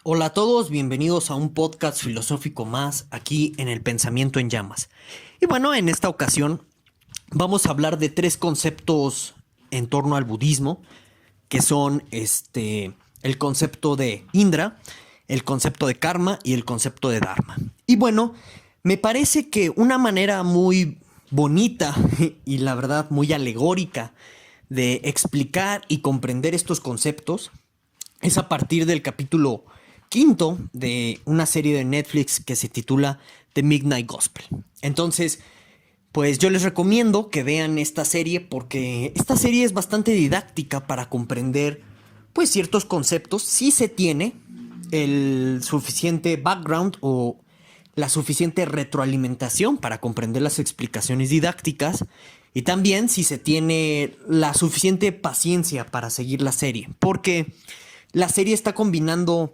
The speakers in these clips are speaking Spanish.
Hola a todos, bienvenidos a un podcast filosófico más aquí en El Pensamiento en Llamas. Y bueno, en esta ocasión vamos a hablar de tres conceptos en torno al budismo, que son el concepto de Indra, el concepto de karma y el concepto de dharma. Y bueno, me parece que una manera muy bonita y la verdad muy alegórica de explicar y comprender estos conceptos es a partir del capítulo quinto de una serie de Netflix que se titula The Midnight Gospel. Entonces, pues yo les recomiendo que vean esta serie porque esta serie es bastante didáctica para comprender pues ciertos conceptos si se tiene el suficiente background o la suficiente retroalimentación para comprender las explicaciones didácticas y también si se tiene la suficiente paciencia para seguir la serie, porque la serie está combinando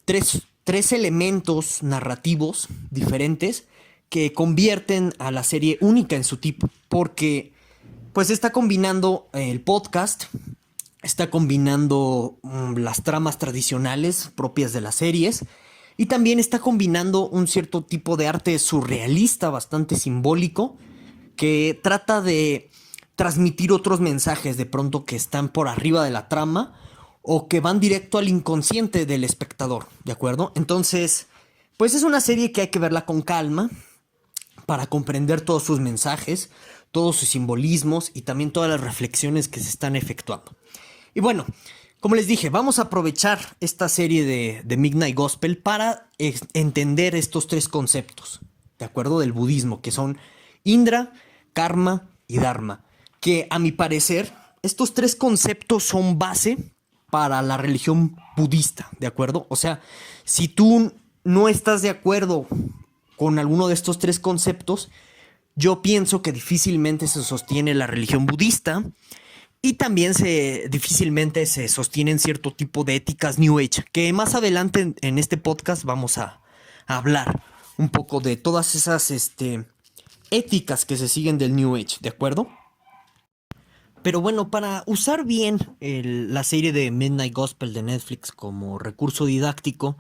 tres elementos narrativos diferentes que convierten a la serie única en su tipo, porque pues está combinando el podcast, está combinando las tramas tradicionales propias de las series y también está combinando un cierto tipo de arte surrealista bastante simbólico que trata de transmitir otros mensajes de pronto que están por arriba de la trama o que van directo al inconsciente del espectador, ¿de acuerdo? Entonces, pues es una serie que hay que verla con calma para comprender todos sus mensajes, todos sus simbolismos y también todas las reflexiones que se están efectuando. Y bueno, como les dije, vamos a aprovechar esta serie de Midnight Gospel para entender estos tres conceptos, ¿de acuerdo? Del budismo, que son Indra, Karma y Dharma, que a mi parecer estos tres conceptos son base para la religión budista, ¿de acuerdo? O sea, si tú no estás de acuerdo con alguno de estos tres conceptos, yo pienso que difícilmente se sostiene la religión budista y también difícilmente se sostienen cierto tipo de éticas New Age, que más adelante en este podcast vamos a hablar un poco de todas esas éticas que se siguen del New Age, ¿de acuerdo? Pero bueno, para usar bien la serie de Midnight Gospel de Netflix como recurso didáctico,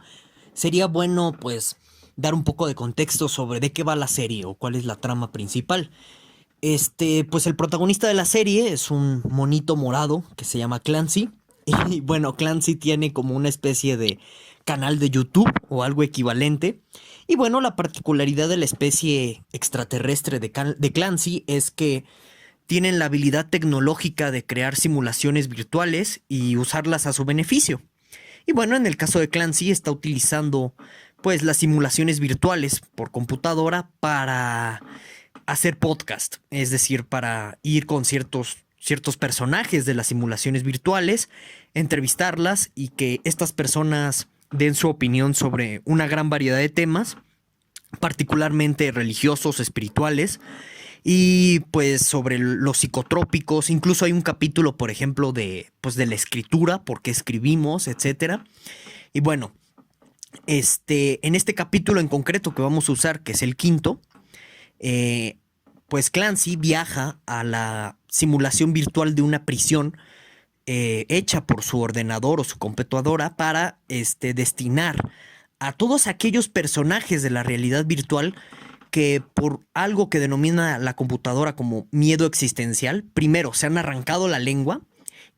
sería bueno pues dar un poco de contexto sobre de qué va la serie o cuál es la trama principal. Pues el protagonista de la serie es un monito morado que se llama Clancy. Y bueno, Clancy tiene como una especie de canal de YouTube o algo equivalente. Y bueno, la particularidad de la especie extraterrestre de Clancy es que tienen la habilidad tecnológica de crear simulaciones virtuales y usarlas a su beneficio. Y bueno, en el caso de Clancy está utilizando pues las simulaciones virtuales por computadora para hacer podcast, es decir, para ir con ciertos personajes de las simulaciones virtuales, entrevistarlas y que estas personas den su opinión sobre una gran variedad de temas, particularmente religiosos, espirituales, y pues sobre los psicotrópicos. Incluso hay un capítulo, por ejemplo, de la escritura, por qué escribimos, etcétera. Y bueno, en este capítulo en concreto que vamos a usar, que es el quinto, pues Clancy viaja a la simulación virtual de una prisión hecha por su ordenador o su computadora para destinar a todos aquellos personajes de la realidad virtual que por algo que denomina la computadora como miedo existencial, primero se han arrancado la lengua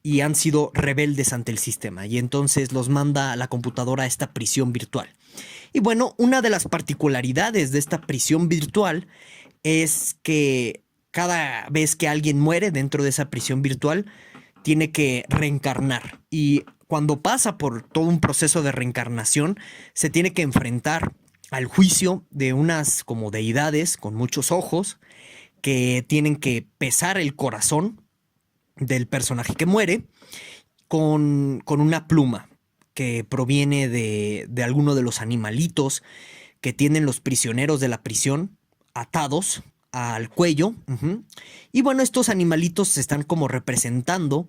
y han sido rebeldes ante el sistema, y entonces los manda a la computadora a esta prisión virtual. Y bueno, una de las particularidades de esta prisión virtual es que cada vez que alguien muere dentro de esa prisión virtual, tiene que reencarnar. Y cuando pasa por todo un proceso de reencarnación, se tiene que enfrentar al juicio de unas como deidades con muchos ojos que tienen que pesar el corazón del personaje que muere con una pluma que proviene de alguno de los animalitos que tienen los prisioneros de la prisión atados al cuello. Y bueno, estos animalitos están como representando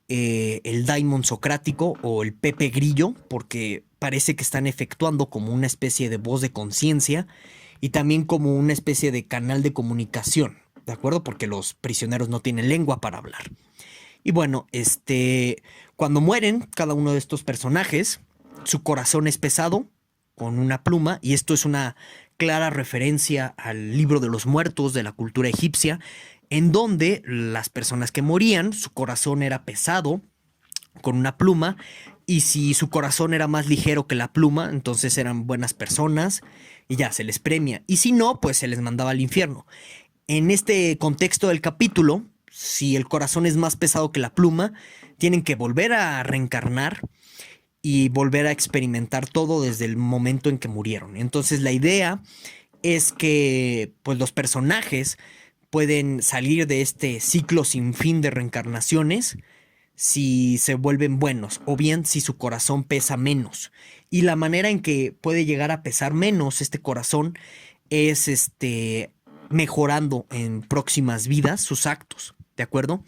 el daimon socrático o el Pepe Grillo, porque parece que están efectuando como una especie de voz de conciencia y también como una especie de canal de comunicación, ¿de acuerdo? Porque los prisioneros no tienen lengua para hablar. Y bueno, cuando mueren cada uno de estos personajes, su corazón es pesado con una pluma, y esto es una clara referencia al libro de los muertos de la cultura egipcia, en donde las personas que morían, su corazón era pesado con una pluma, y si su corazón era más ligero que la pluma, entonces eran buenas personas y ya se les premia, y si no, pues se les mandaba al infierno. En este contexto del capítulo, si el corazón es más pesado que la pluma, tienen que volver a reencarnar y volver a experimentar todo desde el momento en que murieron. Entonces la idea es que pues los personajes pueden salir de este ciclo sin fin de reencarnaciones si se vuelven buenos, o bien si su corazón pesa menos. Y la manera en que puede llegar a pesar menos este corazón es mejorando en próximas vidas sus actos, ¿de acuerdo?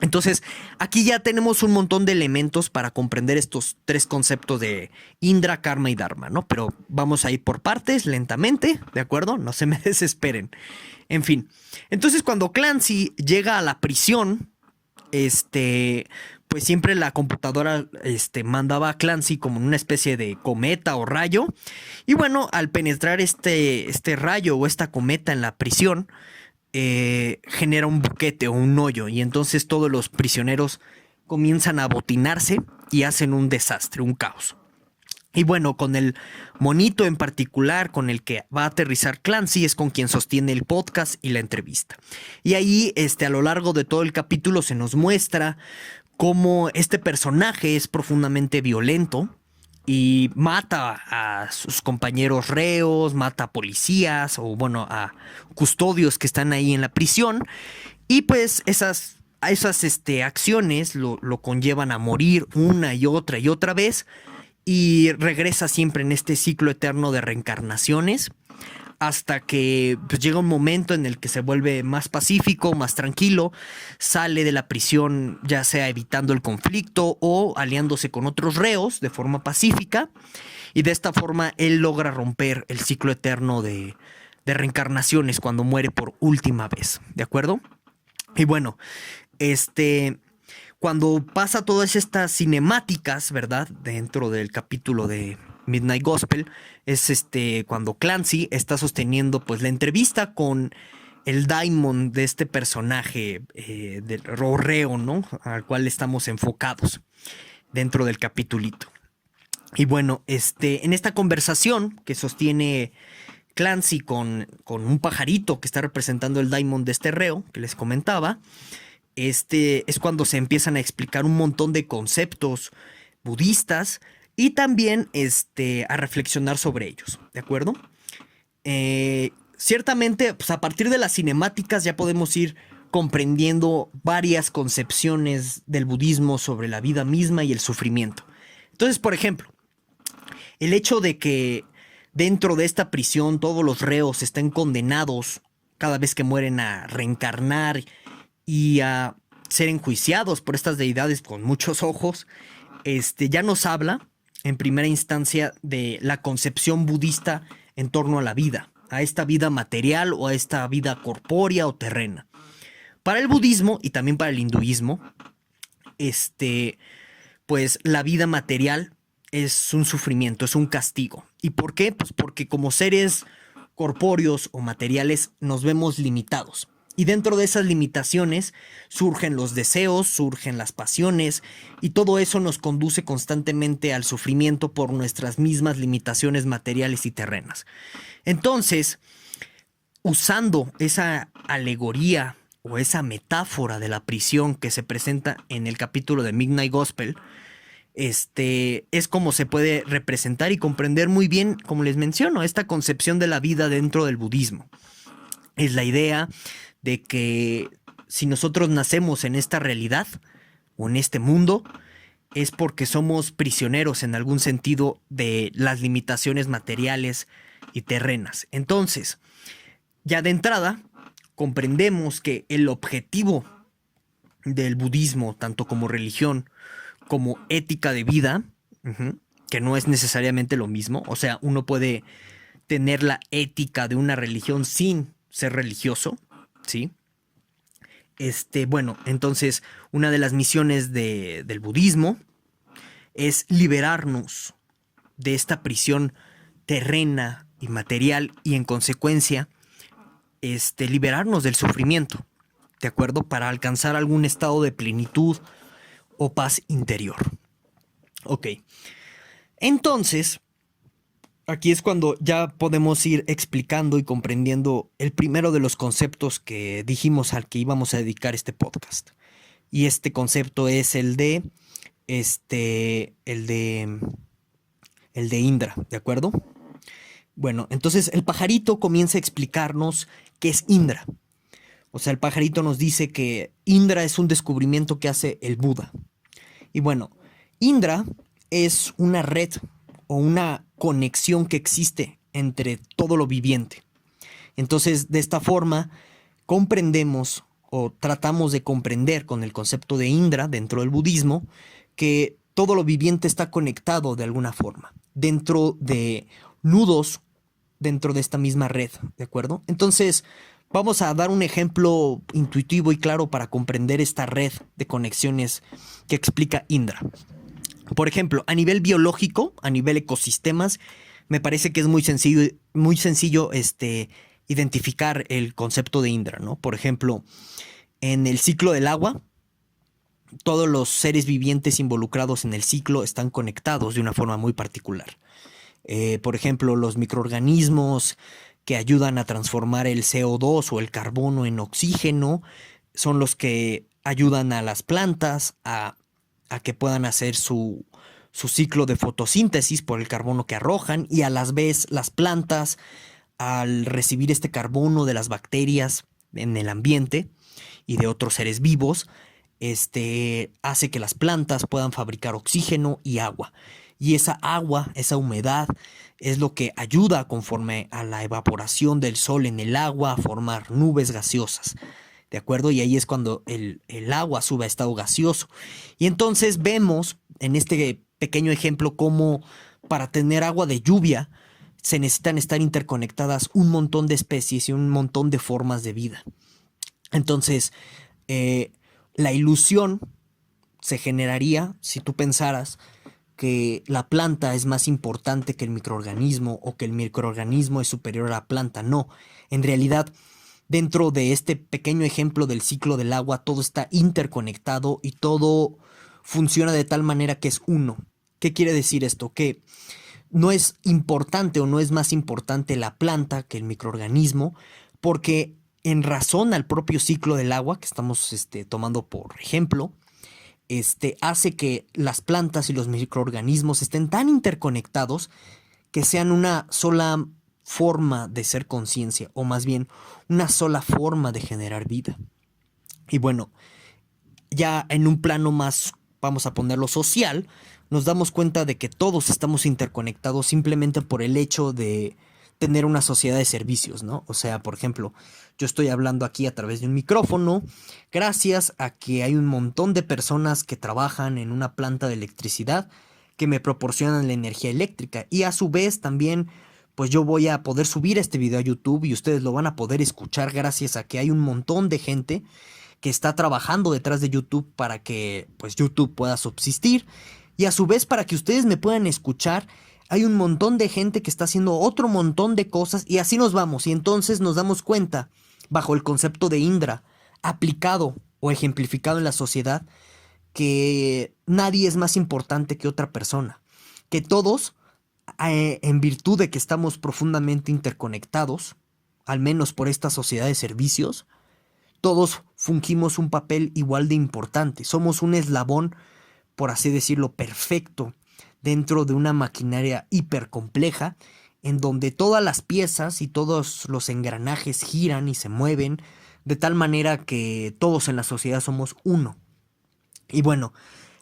Entonces, aquí ya tenemos un montón de elementos para comprender estos tres conceptos de Indra, Karma y Dharma, ¿no? Pero vamos a ir por partes, lentamente, ¿de acuerdo? No se me desesperen. En fin, entonces cuando Clancy llega a la prisión, pues siempre la computadora, mandaba a Clancy como en una especie de cometa o rayo. Y bueno, al penetrar este rayo o esta cometa en la prisión, genera un boquete o un hoyo, y entonces todos los prisioneros comienzan a amotinarse y hacen un desastre, un caos. Y bueno, con el monito en particular con el que va a aterrizar Clancy es con quien sostiene el podcast y la entrevista. Y ahí, a lo largo de todo el capítulo se nos muestra cómo este personaje es profundamente violento y mata a sus compañeros reos, mata a policías o bueno, a custodios que están ahí en la prisión. Y pues esas acciones lo conllevan a morir una y otra vez, y regresa siempre en este ciclo eterno de reencarnaciones hasta que pues, llega un momento en el que se vuelve más pacífico, más tranquilo, sale de la prisión ya sea evitando el conflicto o aliándose con otros reos de forma pacífica, y de esta forma él logra romper el ciclo eterno de reencarnaciones cuando muere por última vez, ¿de acuerdo? Y bueno, cuando pasa todas estas cinemáticas, ¿verdad? Dentro del capítulo de Midnight Gospel, es cuando Clancy está sosteniendo pues la entrevista con el daimon de este personaje del reo, ¿no? Al cual estamos enfocados dentro del capitulito. Y bueno, en esta conversación que sostiene Clancy con un pajarito que está representando el daimon de este reo que les comentaba, es cuando se empiezan a explicar un montón de conceptos budistas y también a reflexionar sobre ellos, ¿de acuerdo? Ciertamente, pues a partir de las cinemáticas ya podemos ir comprendiendo varias concepciones del budismo sobre la vida misma y el sufrimiento. Entonces, por ejemplo, el hecho de que dentro de esta prisión todos los reos estén condenados cada vez que mueren a reencarnar y a ser enjuiciados por estas deidades con muchos ojos, ya nos habla en primera instancia de la concepción budista en torno a la vida, a esta vida material o a esta vida corpórea o terrena. Para el budismo y también para el hinduismo, pues la vida material es un sufrimiento, es un castigo. ¿Y por qué? Pues porque como seres corpóreos o materiales nos vemos limitados. Y dentro de esas limitaciones surgen los deseos, surgen las pasiones, y todo eso nos conduce constantemente al sufrimiento por nuestras mismas limitaciones materiales y terrenas. Entonces, usando esa alegoría o esa metáfora de la prisión que se presenta en el capítulo de Midnight Gospel, es como se puede representar y comprender muy bien, como les menciono, esta concepción de la vida dentro del budismo. Es la idea de que si nosotros nacemos en esta realidad o en este mundo, es porque somos prisioneros en algún sentido de las limitaciones materiales y terrenas. Entonces, ya de entrada, comprendemos que el objetivo del budismo, tanto como religión como ética de vida, que no es necesariamente lo mismo, o sea, uno puede tener la ética de una religión sin ser religioso, ¿sí? Bueno, entonces una de las misiones del budismo es liberarnos de esta prisión terrena y material y en consecuencia liberarnos del sufrimiento, ¿de acuerdo? Para alcanzar algún estado de plenitud o paz interior. Ok, entonces aquí es cuando ya podemos ir explicando y comprendiendo el primero de los conceptos que dijimos al que íbamos a dedicar este podcast. Y este concepto es el de Indra, ¿de acuerdo? Bueno, entonces el pajarito comienza a explicarnos qué es Indra. O sea, el pajarito nos dice que Indra es un descubrimiento que hace el Buda. Y bueno, Indra es una red o una conexión que existe entre todo lo viviente. Entonces, de esta forma, comprendemos o tratamos de comprender con el concepto de Indra dentro del budismo que todo lo viviente está conectado de alguna forma, dentro de nudos, dentro de esta misma red, ¿de acuerdo? Entonces, vamos a dar un ejemplo intuitivo y claro para comprender esta red de conexiones que explica Indra. Por ejemplo, a nivel biológico, a nivel ecosistemas, me parece que es muy sencillo identificar el concepto de Indra, ¿no? Por ejemplo, en el ciclo del agua, todos los seres vivientes involucrados en el ciclo están conectados de una forma muy particular. Por ejemplo, los microorganismos que ayudan a transformar el CO2 o el carbono en oxígeno son los que ayudan a las plantas a que puedan hacer su ciclo de fotosíntesis por el carbono que arrojan, y a la vez las plantas, al recibir este carbono de las bacterias en el ambiente y de otros seres vivos, hace que las plantas puedan fabricar oxígeno y agua. Y esa agua, esa humedad, es lo que ayuda conforme a la evaporación del sol en el agua a formar nubes gaseosas. ¿De acuerdo? Y ahí es cuando el agua sube a estado gaseoso. Y entonces vemos en este pequeño ejemplo cómo para tener agua de lluvia se necesitan estar interconectadas un montón de especies y un montón de formas de vida. Entonces, la ilusión se generaría si tú pensaras que la planta es más importante que el microorganismo o que el microorganismo es superior a la planta. No, en realidad, dentro de este pequeño ejemplo del ciclo del agua, todo está interconectado y todo funciona de tal manera que es uno. ¿Qué quiere decir esto? Que no es importante o no es más importante la planta que el microorganismo, porque en razón al propio ciclo del agua que estamos tomando por ejemplo, hace que las plantas y los microorganismos estén tan interconectados que sean una sola forma de ser conciencia, o más bien una sola forma de generar vida. Y bueno, ya en un plano más, vamos a ponerlo social, nos damos cuenta de que todos estamos interconectados simplemente por el hecho de tener una sociedad de servicios, ¿no? O sea, por ejemplo, yo estoy hablando aquí a través de un micrófono gracias a que hay un montón de personas que trabajan en una planta de electricidad que me proporcionan la energía eléctrica, y a su vez también pues yo voy a poder subir este video a YouTube y ustedes lo van a poder escuchar gracias a que hay un montón de gente que está trabajando detrás de YouTube para que pues YouTube pueda subsistir, y a su vez para que ustedes me puedan escuchar hay un montón de gente que está haciendo otro montón de cosas, y así nos vamos. Y entonces nos damos cuenta, bajo el concepto de Indra, aplicado o ejemplificado en la sociedad, que nadie es más importante que otra persona. Que todos, en virtud de que estamos profundamente interconectados, al menos por esta sociedad de servicios, todos fungimos un papel igual de importante. Somos un eslabón, por así decirlo, perfecto, dentro de una maquinaria hipercompleja en donde todas las piezas y todos los engranajes giran y se mueven de tal manera que todos en la sociedad somos uno. Y bueno,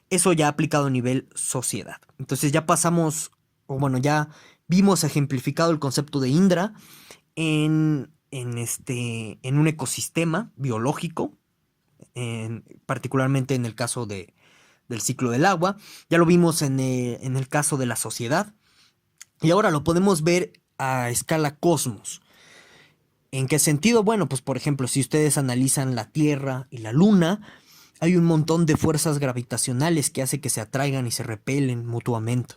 eso ya aplicado a nivel sociedad. Entonces ya pasamos, o bueno, ya vimos ejemplificado el concepto de Indra en un ecosistema biológico, particularmente en el caso del ciclo del agua. Ya lo vimos en el caso de la sociedad, y ahora lo podemos ver a escala cosmos. ¿En qué sentido? Bueno, pues por ejemplo, si ustedes analizan la Tierra y la Luna, hay un montón de fuerzas gravitacionales que hace que se atraigan y se repelen mutuamente.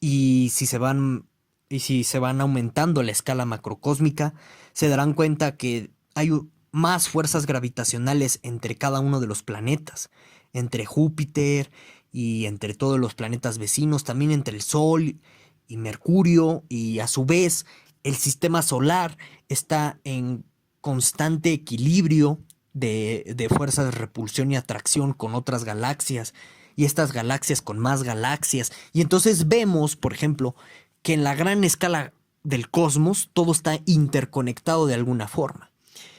Y si se van aumentando la escala macrocósmica, se darán cuenta que hay más fuerzas gravitacionales entre cada uno de los planetas, entre Júpiter y entre todos los planetas vecinos, también entre el Sol y Mercurio, y a su vez el sistema solar está en constante equilibrio de fuerzas de repulsión y atracción con otras galaxias, y estas galaxias con más galaxias. Y entonces vemos, por ejemplo, que en la gran escala del cosmos todo está interconectado de alguna forma.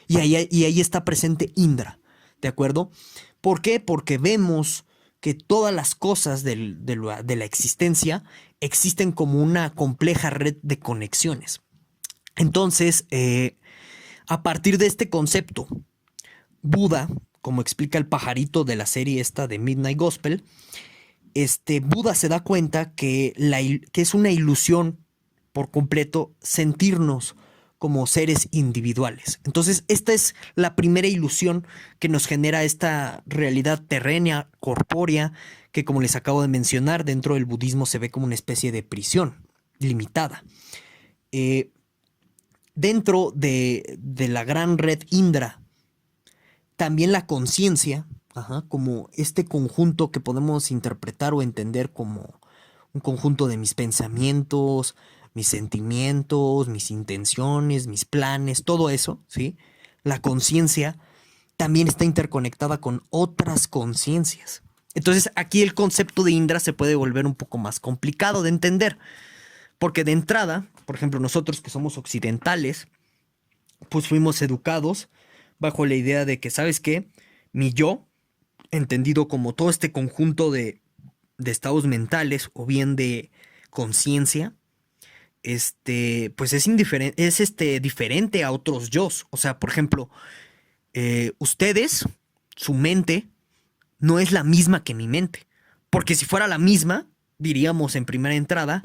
Y ahí está presente Indra, ¿de acuerdo? ¿Por qué? Porque vemos que todas las cosas de la existencia existen como una compleja red de conexiones. Entonces, a partir de este concepto, Buda, como explica el pajarito de la serie esta de Midnight Gospel, Buda se da cuenta que es una ilusión por completo sentirnos como seres individuales. Entonces, esta es la primera ilusión que nos genera esta realidad terrena, corpórea, que como les acabo de mencionar, dentro del budismo se ve como una especie de prisión limitada. Eh, Dentro de la gran red Indra, también la conciencia, como este conjunto que podemos interpretar o entender como un conjunto de mis pensamientos, mis sentimientos, mis intenciones, mis planes, todo eso, ¿sí? La conciencia también está interconectada con otras conciencias. Entonces aquí el concepto de Indra se puede volver un poco más complicado de entender, porque de entrada, por ejemplo, nosotros que somos occidentales, pues fuimos educados bajo la idea de que, ¿sabes qué? Mi yo, entendido como todo este conjunto de estados mentales o bien de conciencia, pues es indiferente, es diferente a otros yos. O sea, por ejemplo, ustedes, su mente, no es la misma que mi mente. Porque si fuera la misma, diríamos en primera entrada,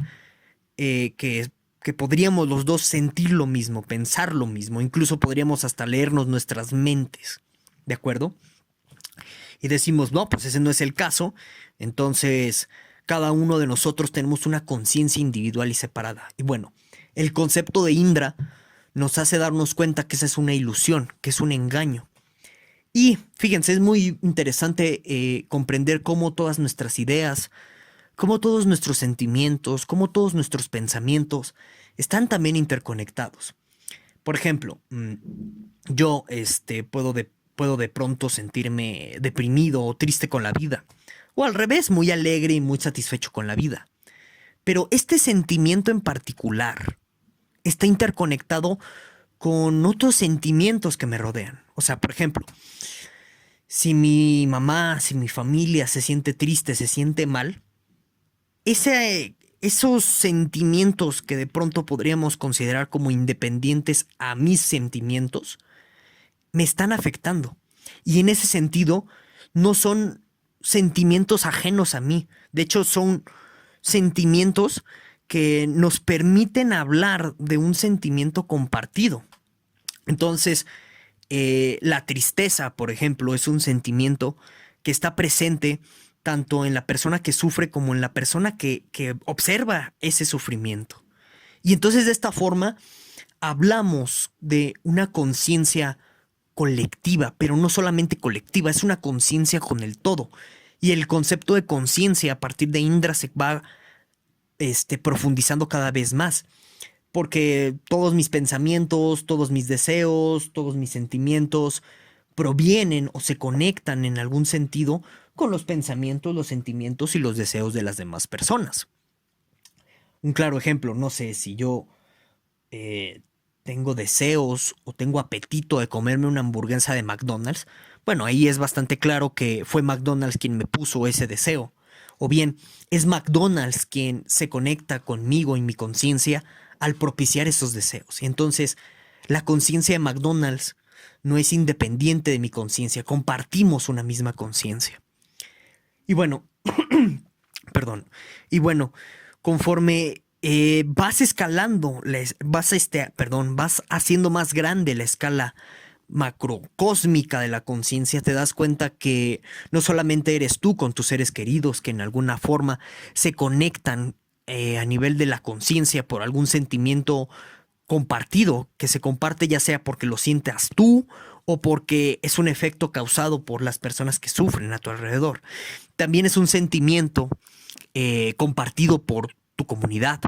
que podríamos los dos sentir lo mismo, pensar lo mismo, incluso podríamos hasta leernos nuestras mentes, ¿de acuerdo? Y decimos, no, pues ese no es el caso, entonces cada uno de nosotros tenemos una conciencia individual y separada. Y bueno, el concepto de Indra nos hace darnos cuenta que esa es una ilusión, que es un engaño. Y fíjense, es muy interesante comprender cómo todas nuestras ideas, cómo todos nuestros sentimientos, cómo todos nuestros pensamientos están también interconectados. Por ejemplo, yo puedo de pronto sentirme deprimido o triste con la vida, o al revés, muy alegre y muy satisfecho con la vida. Pero este sentimiento en particular está interconectado con otros sentimientos que me rodean. O sea, por ejemplo, si mi mamá, si mi familia se siente triste, se siente mal, esos sentimientos que de pronto podríamos considerar como independientes a mis sentimientos, me están afectando. Y en ese sentido, no son sentimientos ajenos a mí. De hecho, son sentimientos que nos permiten hablar de un sentimiento compartido. Entonces, la tristeza, por ejemplo, es un sentimiento que está presente tanto en la persona que sufre como en la persona que observa ese sufrimiento. Y entonces de esta forma hablamos de una conciencia colectiva, pero no solamente colectiva, es una conciencia con el todo. Y el concepto de conciencia a partir de Indra se va profundizando cada vez más, porque todos mis pensamientos, todos mis deseos, todos mis sentimientos provienen o se conectan en algún sentido con los pensamientos, los sentimientos y los deseos de las demás personas. Un claro ejemplo, no sé, si yo tengo deseos o tengo apetito de comerme una hamburguesa de McDonald's, bueno, ahí es bastante claro que fue McDonald's quien me puso ese deseo. O bien, es McDonald's quien se conecta conmigo y mi conciencia al propiciar esos deseos. Y entonces, la conciencia de McDonald's no es independiente de mi conciencia, compartimos una misma conciencia. Y bueno, perdón, y bueno, conforme vas escalando, vas haciendo más grande la escala macrocósmica de la conciencia, te das cuenta que no solamente eres tú con tus seres queridos que en alguna forma se conectan a nivel de la conciencia por algún sentimiento compartido, que se comparte ya sea porque lo sientas tú o porque es un efecto causado por las personas que sufren a tu alrededor. También es un sentimiento compartido por tu comunidad,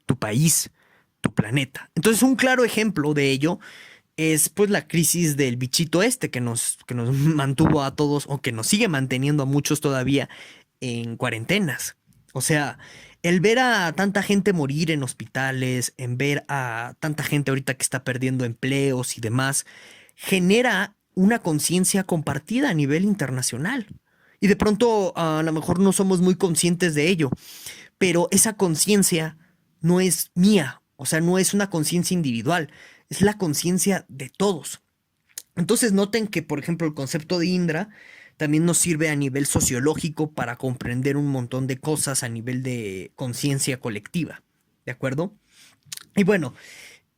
tu país, tu planeta. Entonces, un claro ejemplo de ello es pues la crisis del bichito este que nos mantuvo a todos o que nos sigue manteniendo a muchos todavía en cuarentenas. O sea, el ver a tanta gente morir en hospitales, en ver a tanta gente ahorita que está perdiendo empleos y demás, genera una conciencia compartida a nivel internacional. Y de pronto a lo mejor no somos muy conscientes de ello, pero esa conciencia no es mía, o sea, no es una conciencia individual, es la conciencia de todos. Entonces noten que, por ejemplo, el concepto de Indra también nos sirve a nivel sociológico para comprender un montón de cosas a nivel de conciencia colectiva, ¿de acuerdo? Y bueno,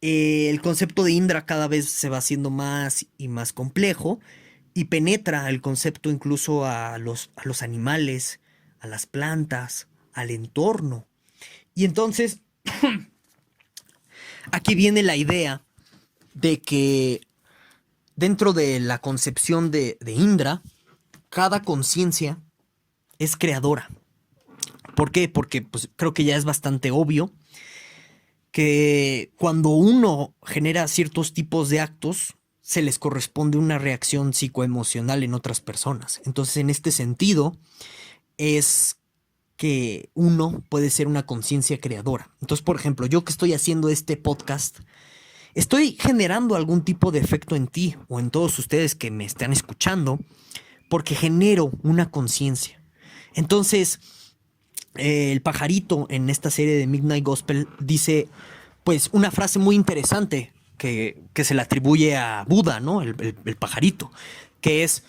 el concepto de Indra cada vez se va haciendo más y más complejo y penetra el concepto incluso a los animales, a las plantas, al entorno. Y entonces, aquí viene la idea de que dentro de la concepción de Indra, cada conciencia es creadora. ¿Por qué? Porque pues, creo que ya es bastante obvio que cuando uno genera ciertos tipos de actos, se les corresponde una reacción psicoemocional en otras personas. Entonces, en este sentido, es que uno puede ser una conciencia creadora. Entonces, por ejemplo, yo que estoy haciendo este podcast, estoy generando algún tipo de efecto en ti o en todos ustedes que me están escuchando, porque genero una conciencia. Entonces, el pajarito en esta serie de Midnight Gospel dice, pues, una frase muy interesante que se le atribuye a Buda, ¿no? El pajarito, que es,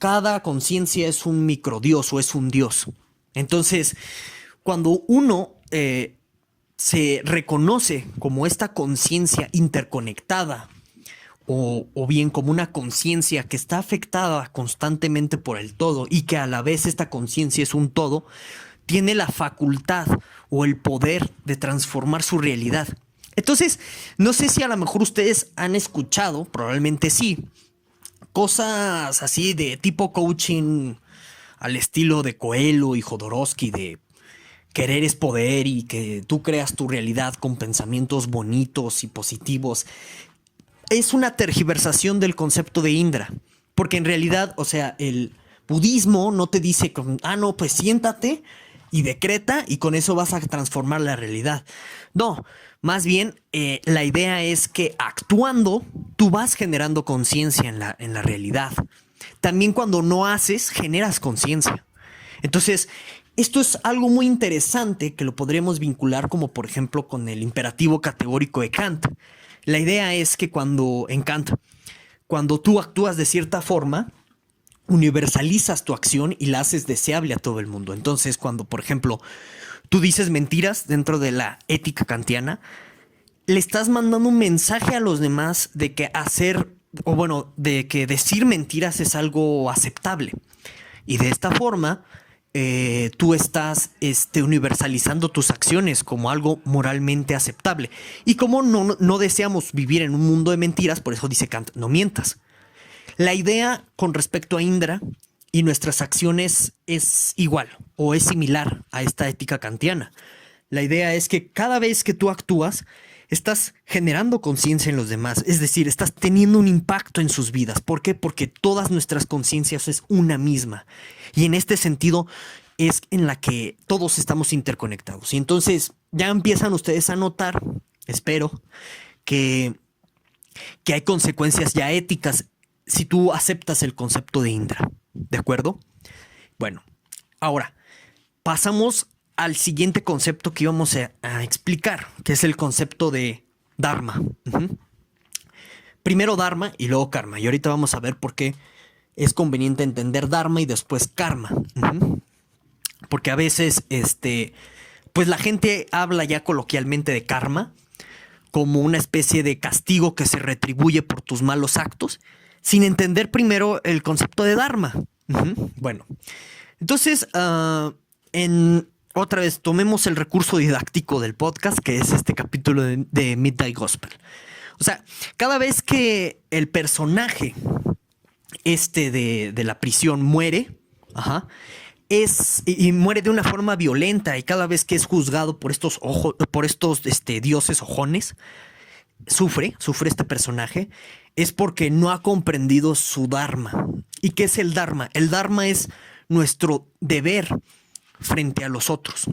cada conciencia es un microdios o es un dios. Entonces, cuando uno se reconoce como esta conciencia interconectada, o bien como una conciencia que está afectada constantemente por el todo y que a la vez esta conciencia es un todo, tiene la facultad o el poder de transformar su realidad. Entonces, no sé si a lo mejor ustedes han escuchado, probablemente sí, cosas así de tipo coaching al estilo de Coelho y Jodorowsky, de querer es poder y que tú creas tu realidad con pensamientos bonitos y positivos. Es una tergiversación del concepto de Indra, porque en realidad, o sea, el budismo no te dice, no, pues siéntate y decreta y con eso vas a transformar la realidad. No, más bien la idea es que actuando tú vas generando conciencia en la realidad. También cuando no haces, generas conciencia. Entonces, esto es algo muy interesante que lo podremos vincular como por ejemplo con el imperativo categórico de Kant. La idea es que en Kant, cuando tú actúas de cierta forma, universalizas tu acción y la haces deseable a todo el mundo. Entonces, cuando, por ejemplo, tú dices mentiras dentro de la ética kantiana, le estás mandando un mensaje a los demás de que de que decir mentiras es algo aceptable. Y de esta forma, tú estás universalizando tus acciones como algo moralmente aceptable. Y como no deseamos vivir en un mundo de mentiras, por eso dice Kant, no mientas. La idea con respecto a Indra y nuestras acciones es igual o es similar a esta ética kantiana. La idea es que cada vez que tú actúas, estás generando conciencia en los demás, es decir, estás teniendo un impacto en sus vidas. ¿Por qué? Porque todas nuestras conciencias es una misma. Y en este sentido es en la que todos estamos interconectados. Y entonces ya empiezan ustedes a notar, espero, que hay consecuencias ya éticas si tú aceptas el concepto de Indra. ¿De acuerdo? Bueno, ahora pasamos al siguiente concepto que íbamos a explicar, que es el concepto de Dharma. Primero Dharma y luego Karma. Y ahorita vamos a ver por qué es conveniente entender Dharma y después Karma. Porque a veces, pues la gente habla ya coloquialmente de karma como una especie de castigo que se retribuye por tus malos actos, sin entender primero el concepto de Dharma. Bueno, entonces, en otra vez, tomemos el recurso didáctico del podcast, que es este capítulo de Midnight Gospel. O sea, cada vez que el personaje de la prisión muere, y muere de una forma violenta, y cada vez que es juzgado por estos dioses ojones, sufre este personaje, es porque no ha comprendido su dharma. ¿Y qué es el dharma? El dharma es nuestro deber frente a los otros,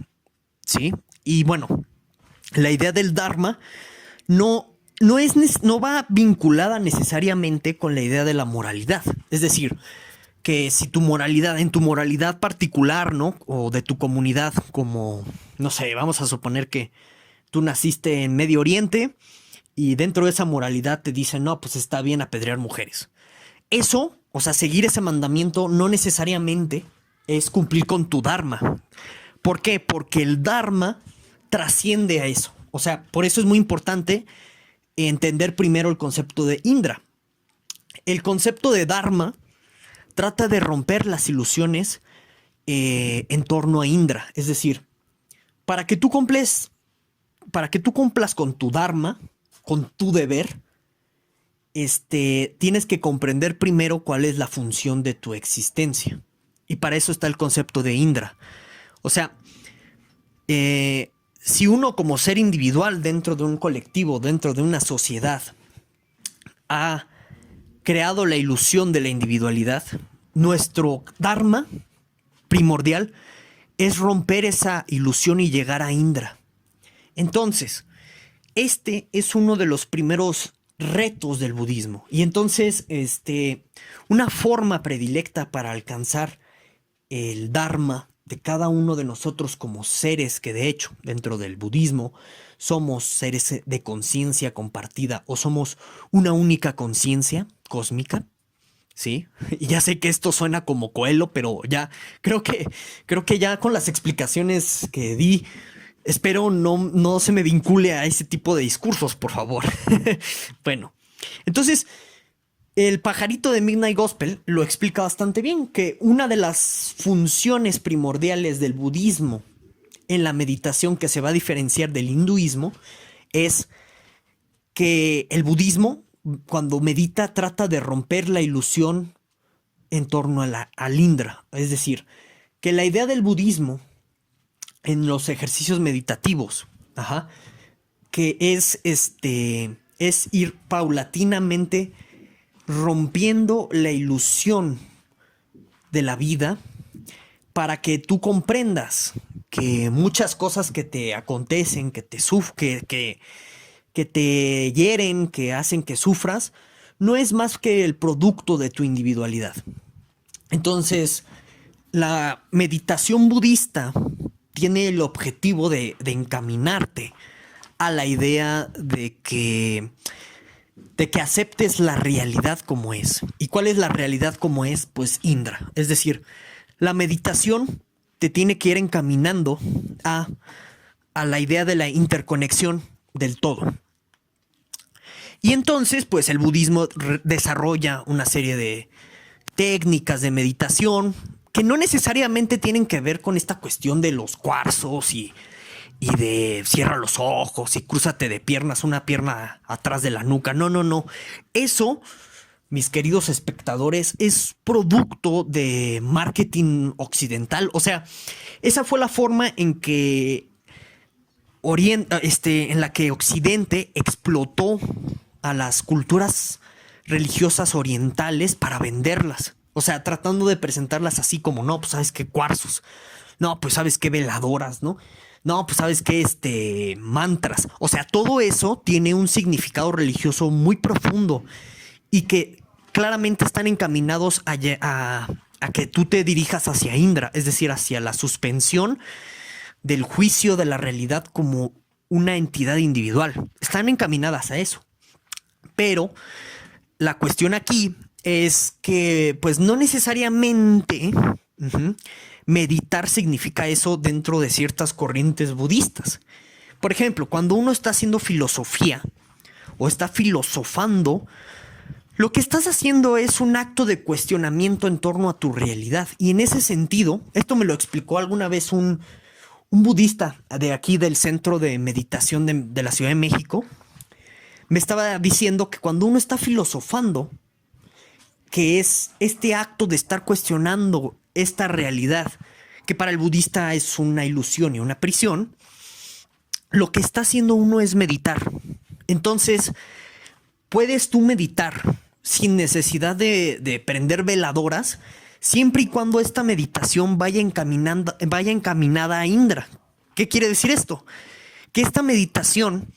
¿sí? Y bueno, la idea del dharma no va vinculada necesariamente con la idea de la moralidad. Es decir, que si en tu moralidad particular, ¿no? O de tu comunidad, como, no sé, vamos a suponer que tú naciste en Medio Oriente y dentro de esa moralidad te dicen, no, pues está bien apedrear mujeres. Eso, o sea, seguir ese mandamiento no necesariamente es cumplir con tu dharma. ¿Por qué? Porque el dharma trasciende a eso. O sea, por eso es muy importante entender primero el concepto de Indra. El concepto de dharma trata de romper las ilusiones en torno a Indra. Es decir, para que tú cumplas con tu dharma, con tu deber, tienes que comprender primero cuál es la función de tu existencia. Y para eso está el concepto de Indra. O sea, si uno como ser individual dentro de un colectivo, dentro de una sociedad, ha creado la ilusión de la individualidad, nuestro dharma primordial es romper esa ilusión y llegar a Indra. Entonces, este es uno de los primeros retos del budismo. Y entonces, una forma predilecta para alcanzar el dharma de cada uno de nosotros como seres que de hecho dentro del budismo somos seres de conciencia compartida o somos una única conciencia cósmica, ¿sí? Y ya sé que esto suena como Coelho, pero ya creo que ya con las explicaciones que di, espero no se me vincule a ese tipo de discursos, por favor. Bueno, entonces el pajarito de Midnight Gospel lo explica bastante bien, que una de las funciones primordiales del budismo en la meditación que se va a diferenciar del hinduismo es que el budismo, cuando medita, trata de romper la ilusión en torno al Indra. Es decir, que la idea del budismo en los ejercicios meditativos, que es ir paulatinamente rompiendo la ilusión de la vida para que tú comprendas que muchas cosas que te acontecen, que te hieren, que hacen que sufras, no es más que el producto de tu individualidad. Entonces, la meditación budista tiene el objetivo de encaminarte a la idea de que aceptes la realidad como es. ¿Y cuál es la realidad como es? Pues Indra. Es decir, la meditación te tiene que ir encaminando a la idea de la interconexión del todo. Y entonces, pues el budismo desarrolla una serie de técnicas de meditación que no necesariamente tienen que ver con esta cuestión de los cuarzos y de cierra los ojos y crúzate de piernas, una pierna atrás de la nuca. No. Eso, mis queridos espectadores, es producto de marketing occidental. O sea, esa fue la forma en que en la que Occidente explotó a las culturas religiosas orientales para venderlas. O sea, tratando de presentarlas así como, no, pues sabes qué cuarzos, no, pues sabes qué veladoras, ¿no? No, pues sabes qué mantras. O sea, todo eso tiene un significado religioso muy profundo y que claramente están encaminados a que tú te dirijas hacia Indra, es decir, hacia la suspensión del juicio de la realidad como una entidad individual. Están encaminadas a eso. Pero la cuestión aquí es que, pues, no necesariamente meditar significa eso dentro de ciertas corrientes budistas. Por ejemplo, cuando uno está haciendo filosofía o está filosofando, lo que estás haciendo es un acto de cuestionamiento en torno a tu realidad. Y en ese sentido, esto me lo explicó alguna vez un un budista de aquí del Centro de Meditación de la Ciudad de México me estaba diciendo que cuando uno está filosofando, que es este acto de estar cuestionando esta realidad, que para el budista es una ilusión y una prisión, lo que está haciendo uno es meditar. Entonces, puedes tú meditar sin necesidad de prender veladoras, siempre y cuando esta meditación vaya encaminada a Indra. ¿Qué quiere decir esto? Que esta meditación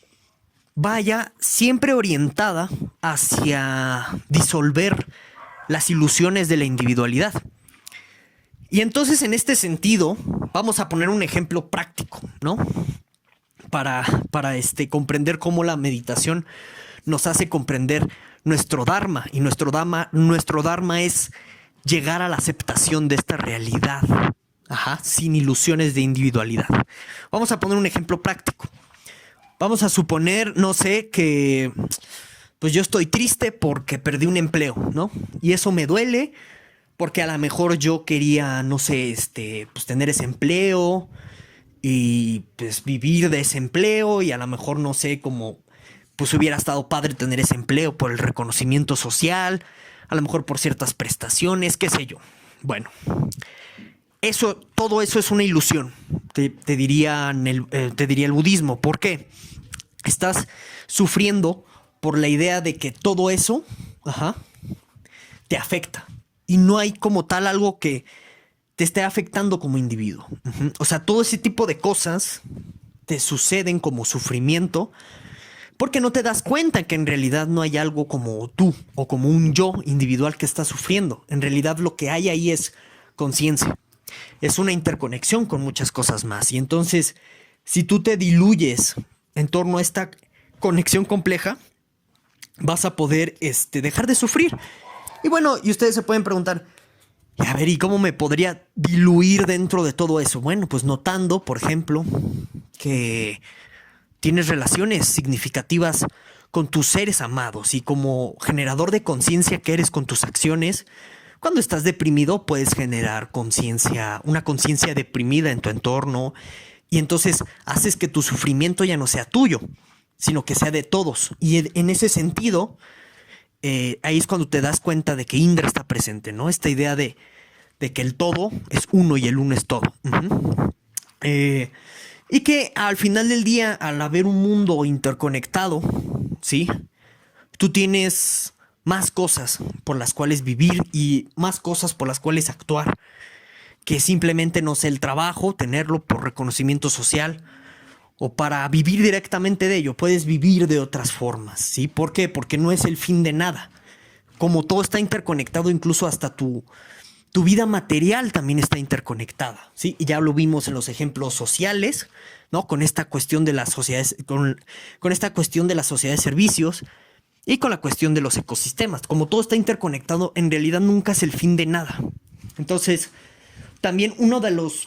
vaya siempre orientada hacia disolver las ilusiones de la individualidad. Y entonces, en este sentido, vamos a poner un ejemplo práctico, ¿no? Para comprender cómo la meditación nos hace comprender nuestro dharma. Y nuestro dharma es llegar a la aceptación de esta realidad, sin ilusiones de individualidad. Vamos a poner un ejemplo práctico. Vamos a suponer, no sé, que pues yo estoy triste porque perdí un empleo, ¿no? Y eso me duele porque a lo mejor yo quería, no sé, pues tener ese empleo y pues vivir de ese empleo, y a lo mejor, no sé, como pues hubiera estado padre tener ese empleo por el reconocimiento social, a lo mejor por ciertas prestaciones, qué sé yo. Bueno, todo eso es una ilusión, te diría el budismo. ¿Por qué? Estás sufriendo por la idea de que todo eso te afecta, y no hay como tal algo que te esté afectando como individuo. O sea, todo ese tipo de cosas te suceden como sufrimiento porque no te das cuenta que en realidad no hay algo como tú o como un yo individual que está sufriendo. En realidad lo que hay ahí es conciencia. Es una interconexión con muchas cosas más. Y entonces, si tú te diluyes en torno a esta conexión compleja, vas a poder dejar de sufrir. Y bueno, y ustedes se pueden preguntar, a ver, ¿y cómo me podría diluir dentro de todo eso? Bueno, pues notando, por ejemplo, que tienes relaciones significativas con tus seres amados, y como generador de conciencia que eres con tus acciones, cuando estás deprimido puedes generar conciencia, una conciencia deprimida en tu entorno, y entonces haces que tu sufrimiento ya no sea tuyo, sino que sea de todos. Y en ese sentido, ahí es cuando te das cuenta de que Indra está presente, ¿no? Esta idea de que el todo es uno y el uno es todo. Y que al final del día, al haber un mundo interconectado, ¿sí? Tú tienes más cosas por las cuales vivir y más cosas por las cuales actuar, que simplemente, no sé, el trabajo, tenerlo por reconocimiento social o para vivir directamente de ello. Puedes vivir de otras formas, ¿sí? ¿Por qué? Porque no es el fin de nada. Como todo está interconectado, incluso hasta tu vida material también está interconectada, ¿sí? Y ya lo vimos en los ejemplos sociales, ¿no? Con esta cuestión de las sociedades, con esta cuestión de las sociedades de servicios y con la cuestión de los ecosistemas. Como todo está interconectado, en realidad nunca es el fin de nada. Entonces, también uno de los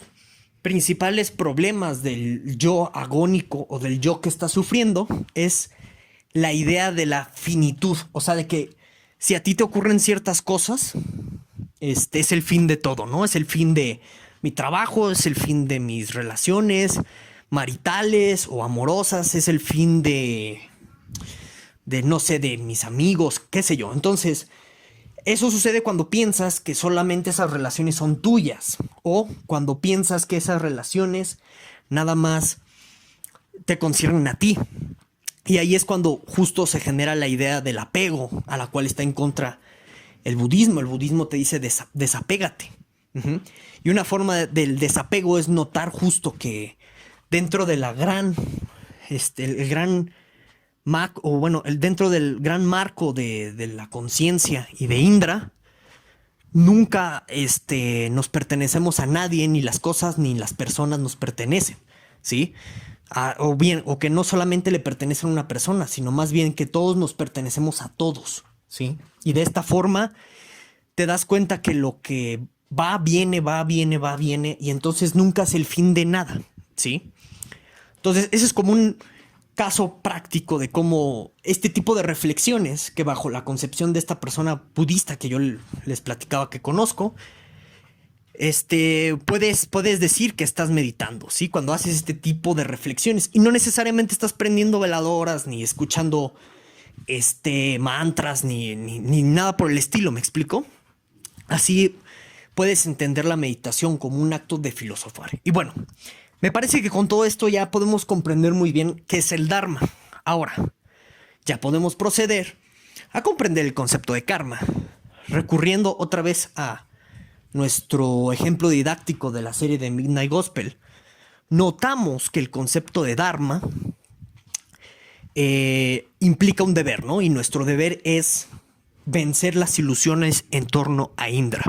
principales problemas del yo agónico o del yo que está sufriendo es la idea de la finitud. O sea, de que si a ti te ocurren ciertas cosas, es el fin de todo, ¿no? Es el fin de mi trabajo, es el fin de mis relaciones maritales o amorosas, es el fin de no sé, de mis amigos, qué sé yo. Entonces, eso sucede cuando piensas que solamente esas relaciones son tuyas, o cuando piensas que esas relaciones nada más te conciernen a ti. Y ahí es cuando justo se genera la idea del apego, a la cual está en contra el budismo. El budismo te dice desapégate. Y una forma del desapego es notar justo que dentro de la gran, dentro del gran marco de la conciencia y de Indra, nunca nos pertenecemos a nadie, ni las cosas ni las personas nos pertenecen, ¿sí? O que no solamente le pertenecen a una persona, sino más bien que todos nos pertenecemos a todos, ¿sí? Y de esta forma te das cuenta que lo que va, viene, va, viene, va, viene, y entonces nunca es el fin de nada, ¿sí? Entonces, ese es como un caso práctico de cómo este tipo de reflexiones, que bajo la concepción de esta persona budista que yo les platicaba que conozco, puedes decir que estás meditando, ¿sí? Cuando haces este tipo de reflexiones y no necesariamente estás prendiendo veladoras ni escuchando mantras ni nada por el estilo, ¿me explico? Así puedes entender la meditación como un acto de filosofar. Y bueno, me parece que con todo esto ya podemos comprender muy bien qué es el Dharma. Ahora, ya podemos proceder a comprender el concepto de karma, recurriendo otra vez a nuestro ejemplo didáctico de la serie de Midnight Gospel. Notamos que el concepto de Dharma implica un deber, ¿no? Y nuestro deber es vencer las ilusiones en torno a Indra.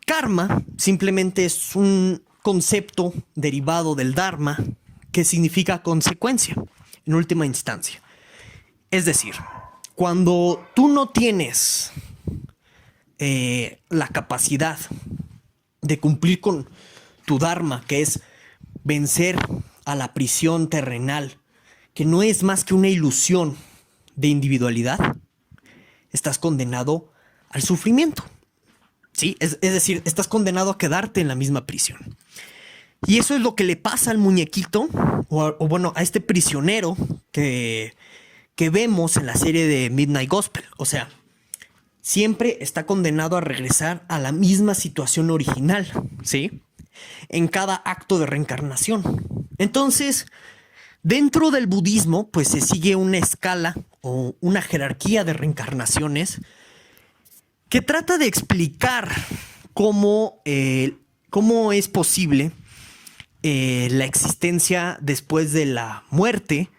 Karma simplemente es un concepto derivado del Dharma que significa consecuencia, en última instancia. Es decir, cuando tú no tienes la capacidad de cumplir con tu Dharma, que es vencer a la prisión terrenal, que no es más que una ilusión de individualidad, estás condenado al sufrimiento. ¿Sí? Es decir, estás condenado a quedarte en la misma prisión. Y eso es lo que le pasa al muñequito, o bueno, a este prisionero que vemos en la serie de Midnight Gospel. O sea, siempre está condenado a regresar a la misma situación original, ¿sí? En cada acto de reencarnación. Entonces, dentro del budismo, pues se sigue una escala o una jerarquía de reencarnaciones que trata de explicar cómo es posible la existencia después de la muerte,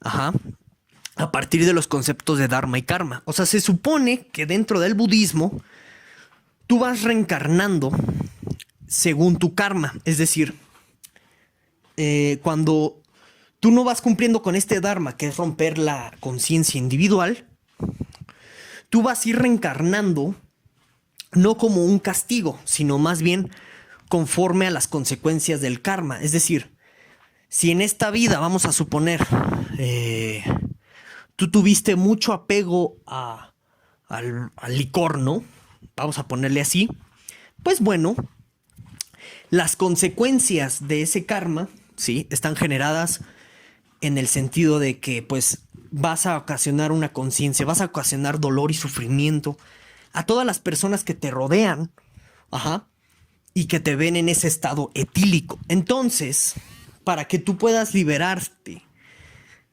a partir de los conceptos de Dharma y Karma. O sea, se supone que dentro del budismo tú vas reencarnando según tu karma. Es decir, cuando tú no vas cumpliendo con este Dharma, que es romper la conciencia individual, tú vas a ir reencarnando no como un castigo, sino más bien conforme a las consecuencias del karma. Es decir, si en esta vida, vamos a suponer, tú tuviste mucho apego al licor, ¿no? Vamos a ponerle así. Pues bueno, las consecuencias de ese karma, ¿sí? Están generadas en el sentido de que, pues, vas a ocasionar una conciencia, vas a ocasionar dolor y sufrimiento a todas las personas que te rodean, y que te ven en ese estado etílico. Entonces, para que tú puedas liberarte